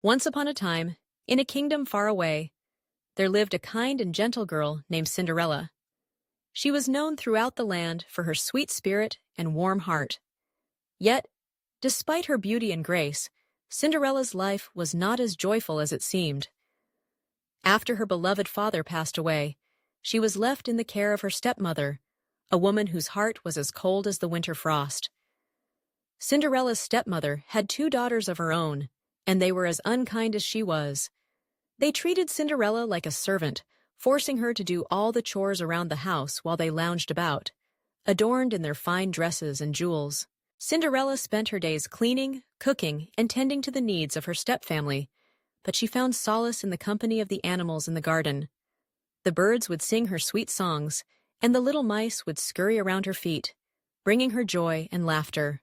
Once upon a time, in a kingdom far away, there lived a kind and gentle girl named Cinderella. She was known throughout the land for her sweet spirit and warm heart. Yet, despite her beauty and grace, Cinderella's life was not as joyful as it seemed. After her beloved father passed away, she was left in the care of her stepmother, a woman whose heart was as cold as the winter frost. Cinderella's stepmother had two daughters of her own, and they were as unkind as she was. They treated Cinderella like a servant, forcing her to do all the chores around the house while they lounged about, adorned in their fine dresses and jewels. Cinderella spent her days cleaning, cooking, and tending to the needs of her stepfamily, but she found solace in the company of the animals in the garden. The birds would sing her sweet songs, and the little mice would scurry around her feet, bringing her joy and laughter.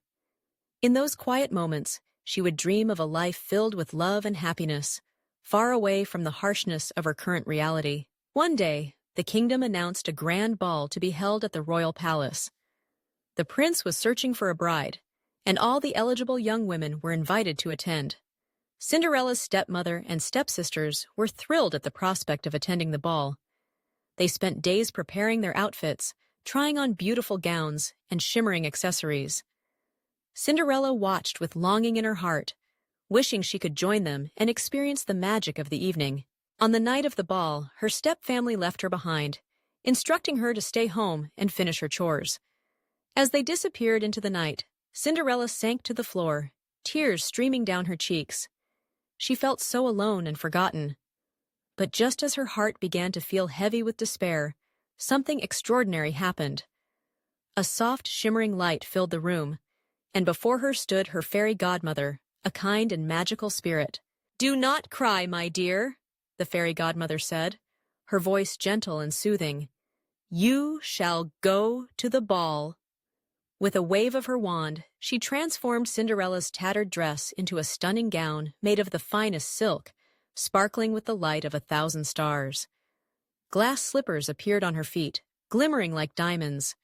In those quiet moments, she would dream of a life filled with love and happiness, far away from the harshness of her current reality. One day, the kingdom announced a grand ball to be held at the royal palace. The prince was searching for a bride, and all the eligible young women were invited to attend. Cinderella's stepmother and stepsisters were thrilled at the prospect of attending the ball. They spent days preparing their outfits, trying on beautiful gowns and shimmering accessories. Cinderella watched with longing in her heart, wishing she could join them and experience the magic of the evening. On the night of the ball, her stepfamily left her behind, instructing her to stay home and finish her chores. As they disappeared into the night, Cinderella sank to the floor, tears streaming down her cheeks. She felt so alone and forgotten. But just as her heart began to feel heavy with despair, something extraordinary happened. A soft, shimmering light filled the room, and before her stood her fairy godmother, a kind and magical spirit. "Do not cry, my dear," the fairy godmother said, her voice gentle and soothing. "You shall go to the ball." With a wave of her wand, she transformed Cinderella's tattered dress into a stunning gown made of the finest silk, sparkling with the light of 1,000 stars. Glass slippers appeared on her feet, glimmering like diamonds.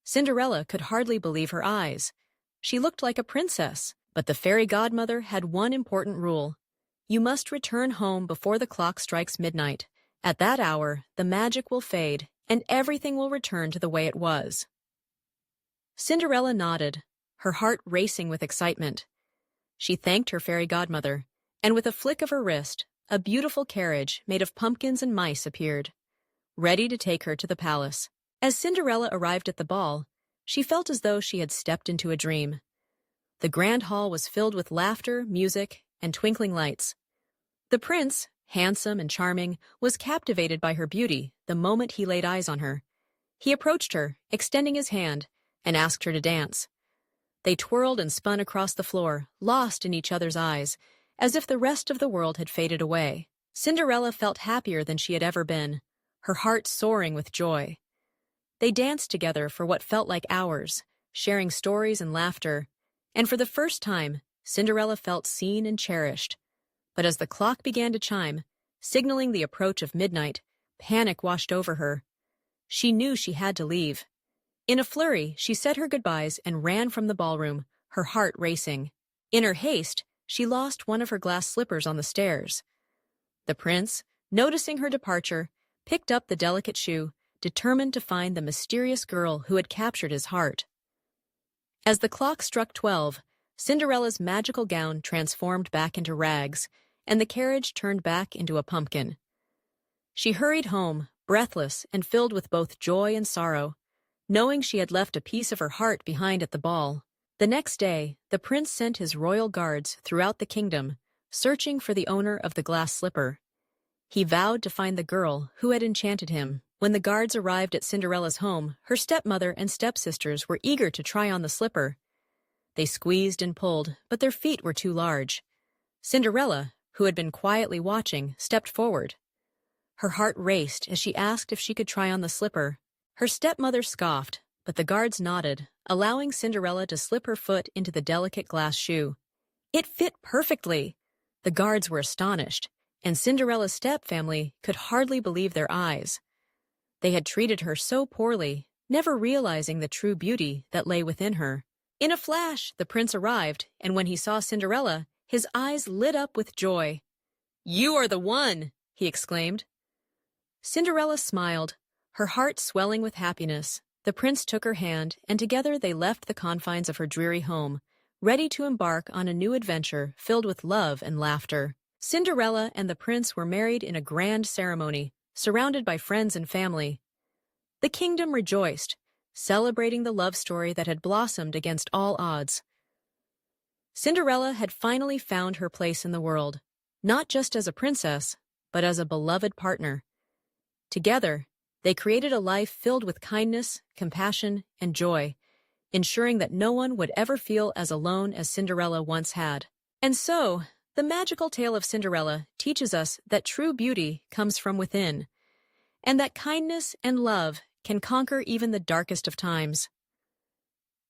Cinderella could hardly believe her eyes. She looked like a princess, but the fairy godmother had one important rule. You must return home before the clock strikes midnight. At that hour, the magic will fade, and everything will return to the way it was. Cinderella nodded, her heart racing with excitement. She thanked her fairy godmother, and with a flick of her wrist, a beautiful carriage made of pumpkins and mice appeared, ready to take her to the palace. As Cinderella arrived at the ball, she felt as though she had stepped into a dream. The grand hall was filled with laughter, music, and twinkling lights. The prince, handsome and charming, was captivated by her beauty the moment he laid eyes on her. He approached her, extending his hand, and asked her to dance. They twirled and spun across the floor, lost in each other's eyes, as if the rest of the world had faded away. Cinderella felt happier than she had ever been, her heart soaring with joy. They danced together for what felt like hours, sharing stories and laughter, and for the first time, Cinderella felt seen and cherished. But as the clock began to chime, signaling the approach of midnight, panic washed over her. She knew she had to leave. In a flurry, she said her goodbyes and ran from the ballroom, her heart racing. In her haste, she lost one of her glass slippers on the stairs. The prince, noticing her departure, picked up the delicate shoe, determined to find the mysterious girl who had captured his heart. As the clock struck 12, Cinderella's magical gown transformed back into rags, and the carriage turned back into a pumpkin. She hurried home, breathless and filled with both joy and sorrow, knowing she had left a piece of her heart behind at the ball. The next day, the prince sent his royal guards throughout the kingdom, searching for the owner of the glass slipper. He vowed to find the girl who had enchanted him. When the guards arrived at Cinderella's home, her stepmother and stepsisters were eager to try on the slipper. They squeezed and pulled, but their feet were too large. Cinderella, who had been quietly watching, stepped forward. Her heart raced as she asked if she could try on the slipper. Her stepmother scoffed, but the guards nodded, allowing Cinderella to slip her foot into the delicate glass shoe. It fit perfectly. The guards were astonished, and Cinderella's stepfamily could hardly believe their eyes. They had treated her so poorly, never realizing the true beauty that lay within her. In a flash, the prince arrived, and when he saw Cinderella, His eyes lit up with joy. "You are the one!" he exclaimed. Cinderella smiled, her heart swelling with happiness. The prince took her hand, and together they left the confines of her dreary home, ready to embark on a new adventure filled with love and laughter. Cinderella and the prince were married in a grand ceremony, surrounded by friends and family. The kingdom rejoiced, celebrating the love story that had blossomed against all odds. Cinderella had finally found her place in the world, not just as a princess, but as a beloved partner. Together, they created a life filled with kindness, compassion, and joy, ensuring that no one would ever feel as alone as Cinderella once had. And so, the magical tale of Cinderella teaches us that true beauty comes from within, and that kindness and love can conquer even the darkest of times.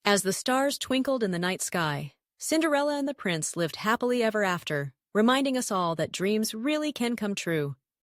As the stars twinkled in the night sky, Cinderella and the prince lived happily ever after, reminding us all that dreams really can come true.